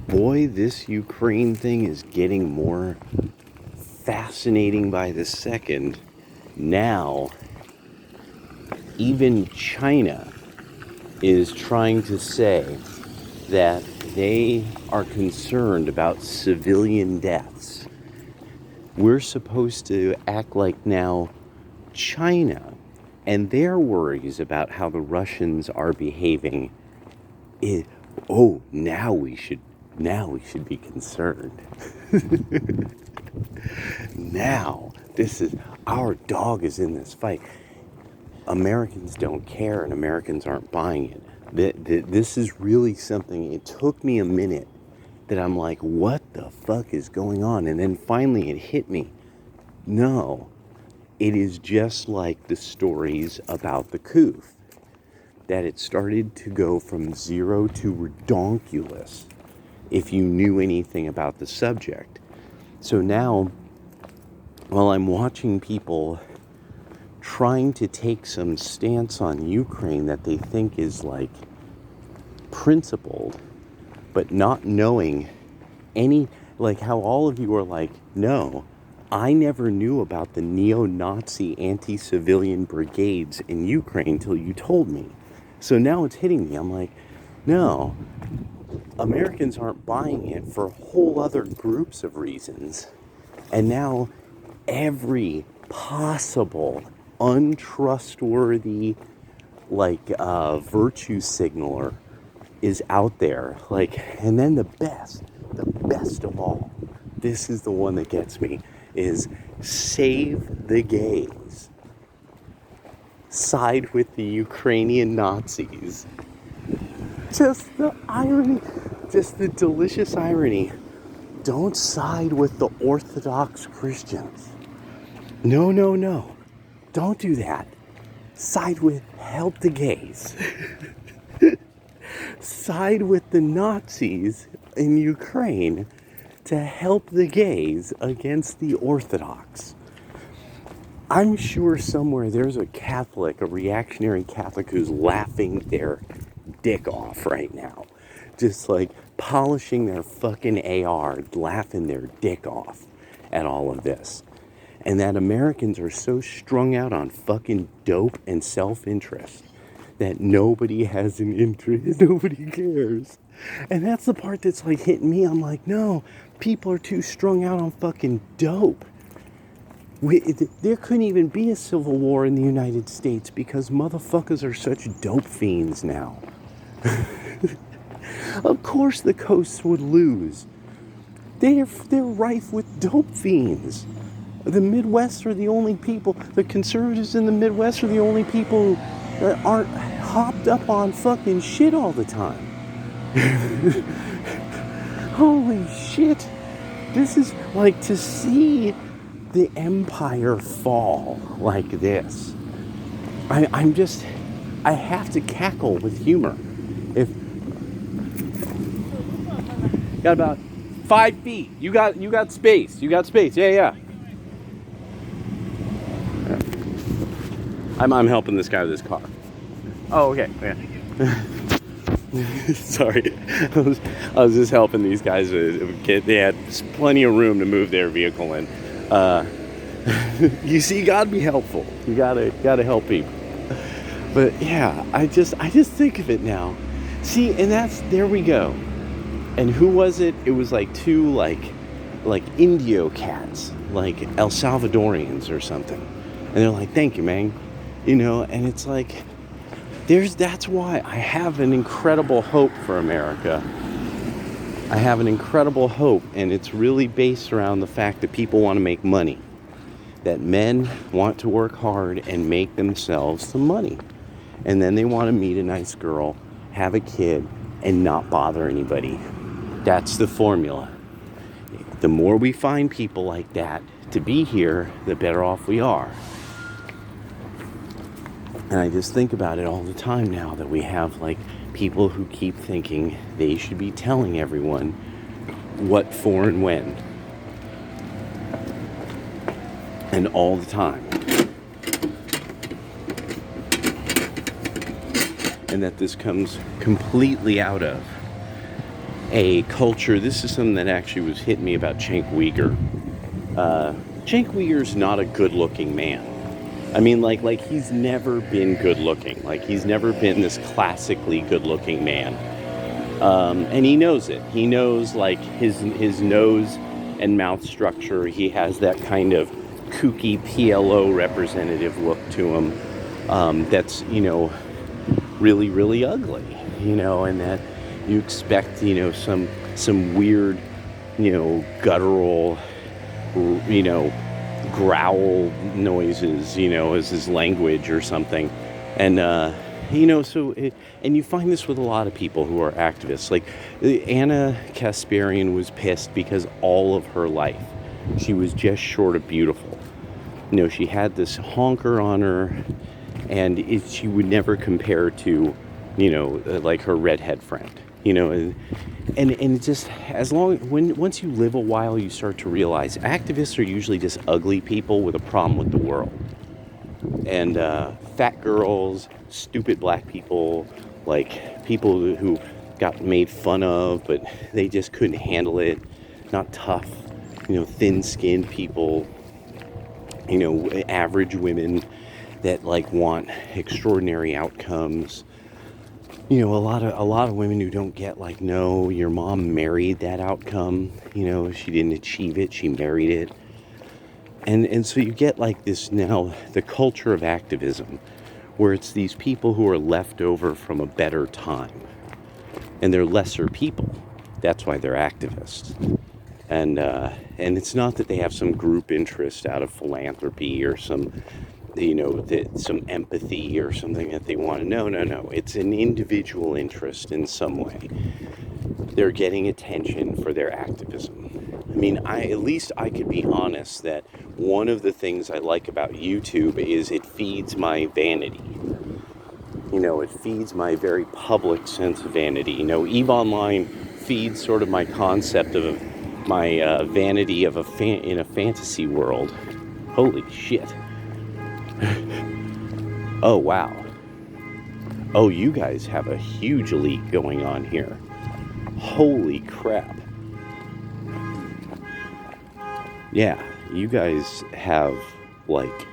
boy, this Ukraine thing is getting more fascinating by the second. Now, even China is trying to say that they are concerned about civilian deaths. We're supposed to act like now China and their worries about how the Russians are behaving is, oh, now we should be concerned. Now, this is our dog is in this fight. Americans don't care and Americans aren't buying it. This is really something, it took me a minute that I'm like, what the fuck is going on? And then finally it hit me. No, it is just like the stories about the coup, that it started to go from zero to redonkulous if you knew anything about the subject. So now, while I'm watching people trying to take some stance on Ukraine that they think is like principled, but not knowing any, like how all of you are like, no, I never knew about the neo-Nazi anti-civilian brigades in Ukraine till you told me. So now it's hitting me. I'm like, no, Americans aren't buying it for whole other groups of reasons. And now every possible untrustworthy virtue signaler is out there. And then the best of all, this is the one that gets me, is save the gays. Side with the Ukrainian Nazis. Just the irony, just the delicious irony. Don't side with the Orthodox Christians. No. Don't do that. Side with, help the gays. Side with the Nazis in Ukraine to help the gays against the Orthodox. I'm sure somewhere there's a Catholic, a reactionary Catholic, who's laughing their dick off right now. Just like polishing their fucking AR, laughing their dick off at all of this. And that Americans are so strung out on fucking dope and self-interest that nobody has an interest, nobody cares. And that's the part that's like hitting me. I'm like, no, people are too strung out on fucking dope. There couldn't even be a civil war in the United States because motherfuckers are such dope fiends now. Of course the coasts would lose. They're rife with dope fiends. The Midwest are the only people, the conservatives in the Midwest are the only people that aren't hopped up on fucking shit all the time. Holy shit. This is like to see the empire fall like this. I have to cackle with humor. If got about 5 feet, you got space. Yeah. I'm helping this guy with his car. Oh, okay. Yeah. Sorry, I was just helping these guys. They had plenty of room to move their vehicle in. You see, you gotta be helpful. You gotta help people. But yeah, I just think of it now. See, and there we go. And who was it? It was like two like Indio cats, like El Salvadorians or something. And they're like, "Thank you, man." And it's like, that's why I have an incredible hope for America. I have an incredible hope, and it's really based around the fact that people want to make money. That men want to work hard and make themselves some money. And then they want to meet a nice girl, have a kid, and not bother anybody. That's the formula. The more we find people like that to be here, the better off we are. And I just think about it all the time now that we have people who keep thinking they should be telling everyone what for and when. And all the time. And that this comes completely out of a culture. This is something that actually was hitting me about Cenk Uygur. Cenk Uyghur's not a good-looking man. I mean, like he's never been good-looking. Like he's never been this classically good-looking man, and he knows it. He knows like his nose and mouth structure. He has that kind of kooky PLO representative look to him. That's really really ugly. And that you expect some weird guttural growl noises, as his language or something. And, and you find this with a lot of people who are activists. Like Anna Kasparian was pissed because all of her life she was just short of beautiful. She had this honker on her, and she would never compare to, like her redhead friend. And just once you live a while, you start to realize activists are usually just ugly people with a problem with the world. And fat girls, stupid black people, like people who got made fun of, but they just couldn't handle it, not tough, thin-skinned people, average women that like want extraordinary outcomes. A lot of women who don't get like, no, your mom married that outcome. She didn't achieve it, she married it. And so you get like this now, the culture of activism, where it's these people who are left over from a better time. And they're lesser people. That's why they're activists. And it's not that they have some group interest out of philanthropy or some empathy or something that they want to. No. It's an individual interest in some way. They're getting attention for their activism. I mean, at least I could be honest that one of the things I like about YouTube is it feeds my vanity. It feeds my very public sense of vanity. EVE Online feeds sort of my concept of my vanity of in a fantasy world. Holy shit. Oh, wow. Oh, you guys have a huge leak going on here. Holy crap. Yeah, you guys have, like...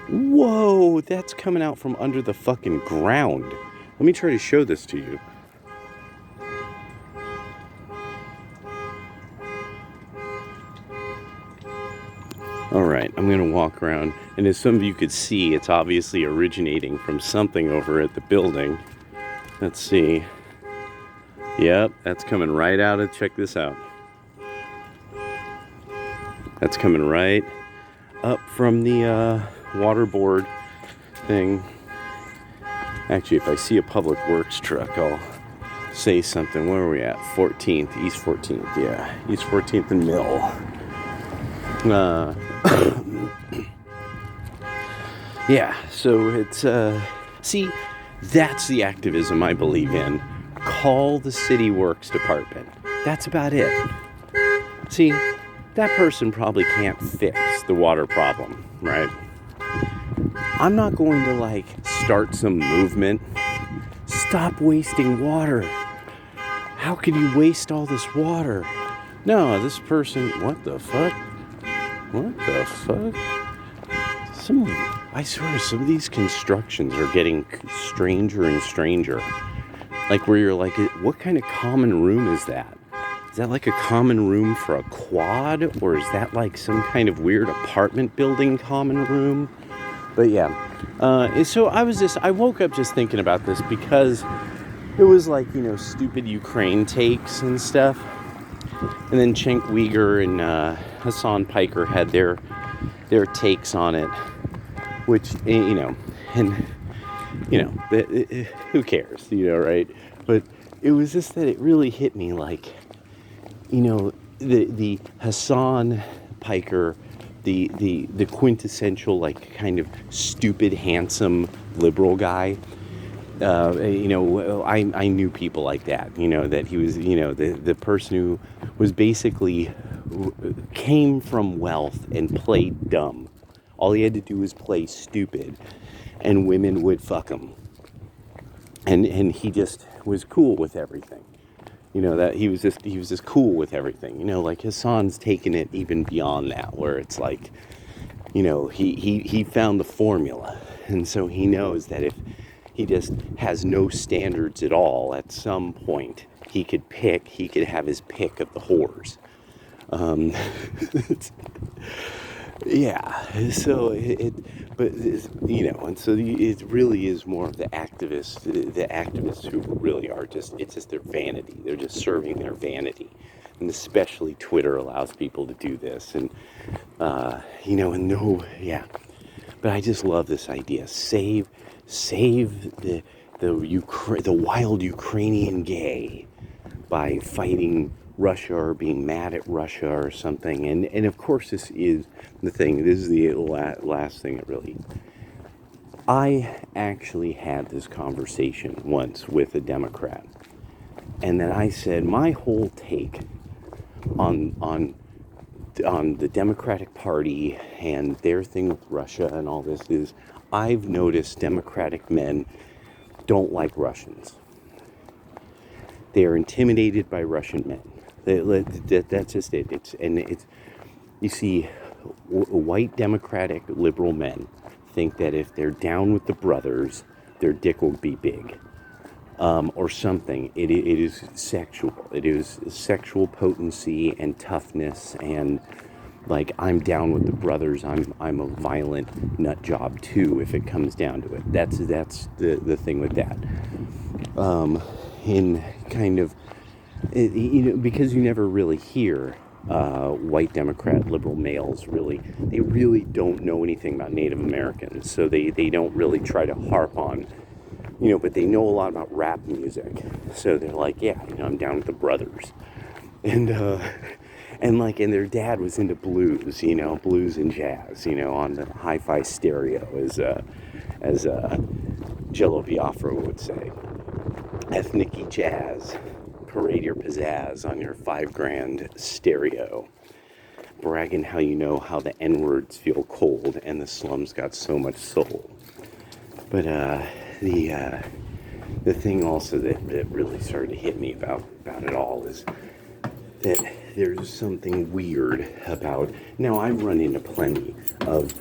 Whoa, that's coming out from under the fucking ground. Let me try to show this to you. Alright, I'm going to walk around, and as some of you could see, it's obviously originating from something over at the building. Let's see. Yep, that's coming right out of, check this out. That's coming right up from the waterboard thing. Actually, if I see a Public Works truck, I'll say something. Where are we at? 14th, East 14th, yeah. East 14th and Mill. Yeah, so it's, see, that's the activism I believe in. Call the city works department. That's about it. See, that person probably can't fix the water problem, right? I'm not going to, like, start some movement. Stop wasting water. How can you waste all this water? No, this person, what the fuck? What the fuck? I swear, some of these constructions are getting stranger and stranger. Like, where you're like, what kind of common room is that? Is that like a common room for a quad? Or is that like some kind of weird apartment building common room? But yeah. So I woke up just thinking about this because it was like, stupid Ukraine takes and stuff. And then Cenk Uygur and Hassan Piker had their takes on it, which, who cares, right? But it was just that it really hit me like, the Hassan Piker, the quintessential, like, kind of stupid, handsome liberal guy. I knew people like that, that he was, the person who was basically came from wealth and played dumb. All he had to do was play stupid, and women would fuck him. And he just was cool with everything. That he was just cool with everything. Like Hassan's taken it even beyond that, where it's like, he found the formula, and so he knows that if he just has no standards at all, at some point he could have his pick of the whores. Um, yeah. So but and so it really is more of the activists who really are it's just their vanity. They're just serving their vanity, and especially Twitter allows people to do this, and no, yeah. But I just love this idea. Save the wild Ukrainian gay by fighting Russia or being mad at Russia or something. And of course, this is the thing. This is the last thing that really. I actually had this conversation once with a Democrat, and then I said my whole take on the Democratic Party and their thing with Russia and all this is I've noticed Democratic men don't like Russians. They are intimidated by Russian men. That's just it. It's you see, white Democratic liberal men think that if they're down with the brothers, their dick will be big, or something. It is sexual. It is sexual potency and toughness, and like I'm down with the brothers. I'm a violent nut job too. If it comes down to it, that's the thing with that. In kind of because you never really hear white Democrat liberal males they really don't know anything about Native Americans, so they don't really try to harp on, but they know a lot about rap music, so they're like, yeah, I'm down with the brothers, and and their dad was into blues, blues and jazz, on the hi-fi stereo, as Jello Biafra would say. Ethnic jazz, parade your pizzazz on your $5,000 stereo, bragging how the N-words feel cold and the slums got so much soul. But the thing also that really started to hit me about it all is that there's something weird about. Now, I've run into plenty of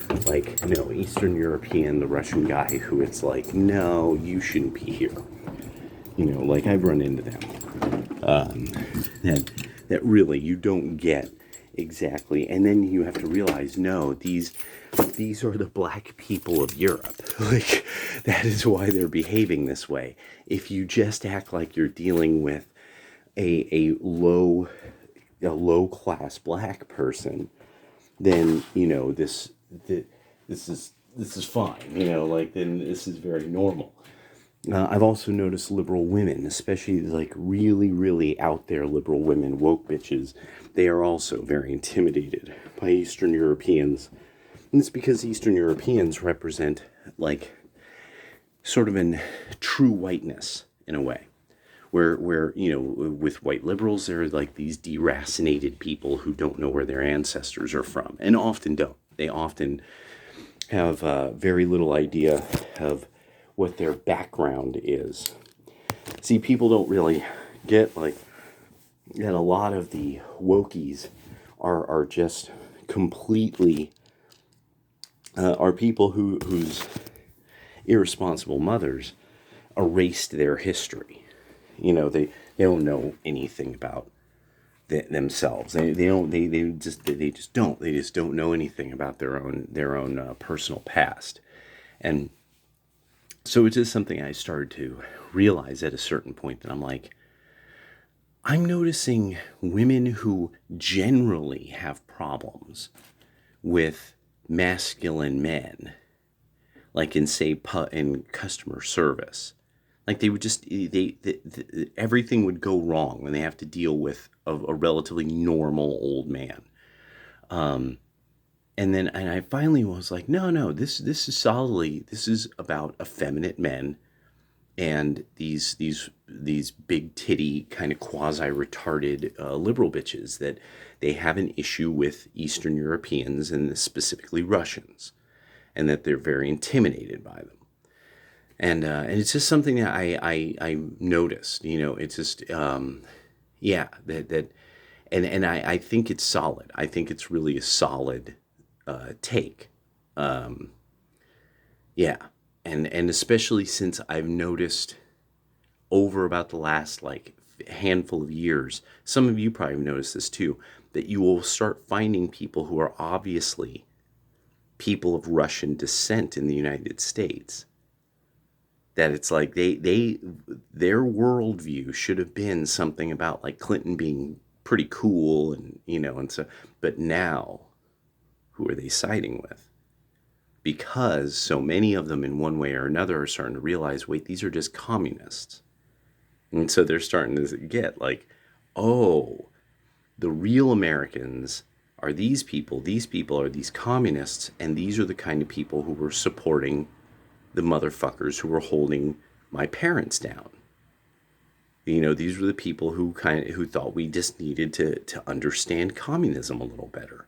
Eastern European, the Russian guy who it's like, no, you shouldn't be here. I've run into them. That really you don't get exactly, and then you have to realize, no, these are the black people of Europe. That is why they're behaving this way. If you just act like you're dealing with a low class black person, then this is fine. Then this is very normal. I've also noticed liberal women, especially really, really out there liberal women, woke bitches, they are also very intimidated by Eastern Europeans. And it's because Eastern Europeans represent sort of a true whiteness in a way. Where with white liberals, they're like these deracinated people who don't know where their ancestors are from, and often don't. They often have very little idea of what their background is. See, people don't really get that a lot of the wokies are just completely are people whose irresponsible mothers erased their history. They don't know anything about themselves. They just don't know anything about their own personal past. And so it's just something I started to realize at a certain point, that I'm like, I'm noticing women who generally have problems with masculine men, in customer service. They would just everything would go wrong when they have to deal with a relatively normal old man. And I finally was like, no, this is about effeminate men and these big titty kind of quasi retarded liberal bitches, that they have an issue with Eastern Europeans and specifically Russians, and that they're very intimidated by them. And it's just something that I noticed. It's just Yeah, and I think it's solid. I think it's really a solid take. Um, yeah, and especially since I've noticed over about the last like handful of years, some of you probably have noticed this too, that you will start finding people who are obviously people of Russian descent in the United States. That it's like their worldview should have been something about like Clinton being pretty cool and and so, but now who are they siding with? Because so many of them in one way or another are starting to realize, wait, these are just communists. And so they're starting to get like, oh, the real Americans are these people. These people are these communists, and these are the kind of people who were supporting the motherfuckers who were holding my parents down. These were the people who thought we just needed to understand communism a little better.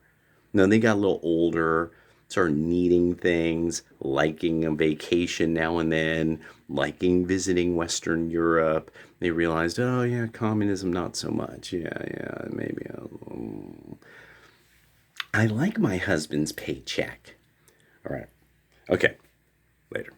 Now they got a little older, started needing things, liking a vacation now and then, liking visiting Western Europe. They realized, oh yeah, communism not so much. Yeah, maybe. I like my husband's paycheck. All right. Okay. Later.